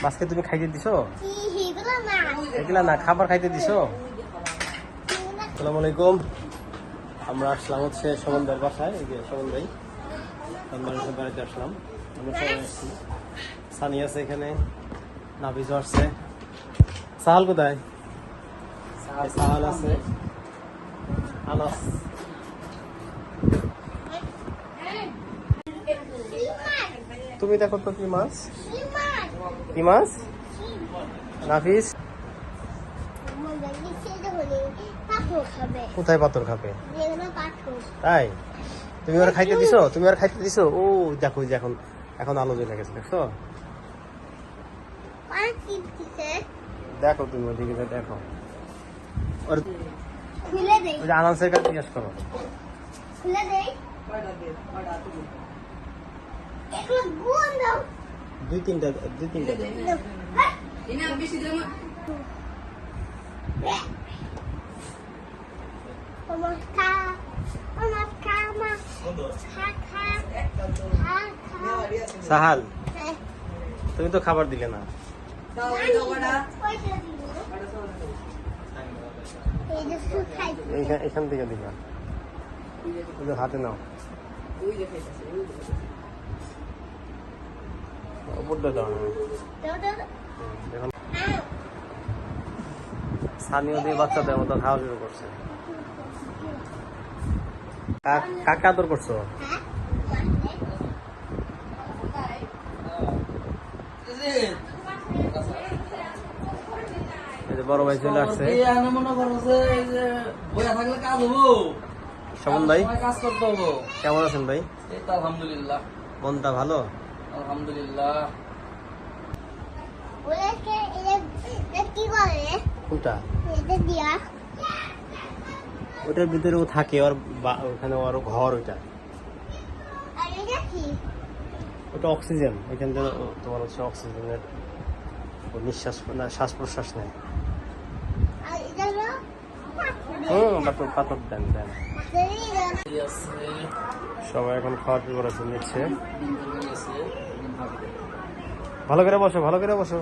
মাছকে তুমি খাইতে দিছো? এগুলা না, খাবার খাইতে দিছো? আসসালামু আলাইকুম। আমরা আসলাম হচ্ছে সমন্দার বাসায়। এই যে সমন ভাই, আমরা বাড়িতে আসলাম। আমরা সবাই আসছি। সানি আছে এখানে, নাফিজও আসছে। সাহাল কোথায়? সাহাল আছে, আনাস। তুমি দেখো তো কি মাছ? কি মাছ? নাফিস কোথায় পাথর খাবে? তাই তুমি ওরা খাইতে দিছো? তুমি ওরা খাইতে দিছো? ও দেখো, যে এখন এখন আলো জ্বলে গেছে, দেখছো? দেখো তুমি ওদিকে দেখো। ওর আনান্সের কাছে জিজ্ঞেস করো। দুই তিনটা সাহাল, তুমি তো খাবার দিলে না। এখান থেকে দিবা, হাতে নাও। স্থানীয় দিয়ে বাচ্চাদের মতো খাওয়া শুরু করছে। কাকে আদর করছো? বড় ভাই চলে আসছে। সমন ভাই, কেমন আছেন ভাই? আলহামদুলিল্লাহ, মনটা ভালো? আলহামদুলিল্লাহ। কোনটা? ওটার ভিতরে ও থাকে, ওর ওখানে ওর ঘর। ওটা অক্সিজেন, এখান থেকে তোমার হচ্ছে অক্সিজেনের নিঃশ্বাস, শ্বাস প্রশ্বাস নেয়। পাথর দেন। সবাই এখন খাওয়া প্রিপারেশন নিচ্ছে। ভালো করে বসো, ভালো করে বসো।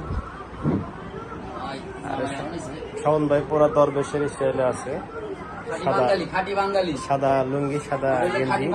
শাওন ভাই পুরা দরবেশের স্টাইলে আছে। সাদা লুঙ্গি, সাদা গেঞ্জি।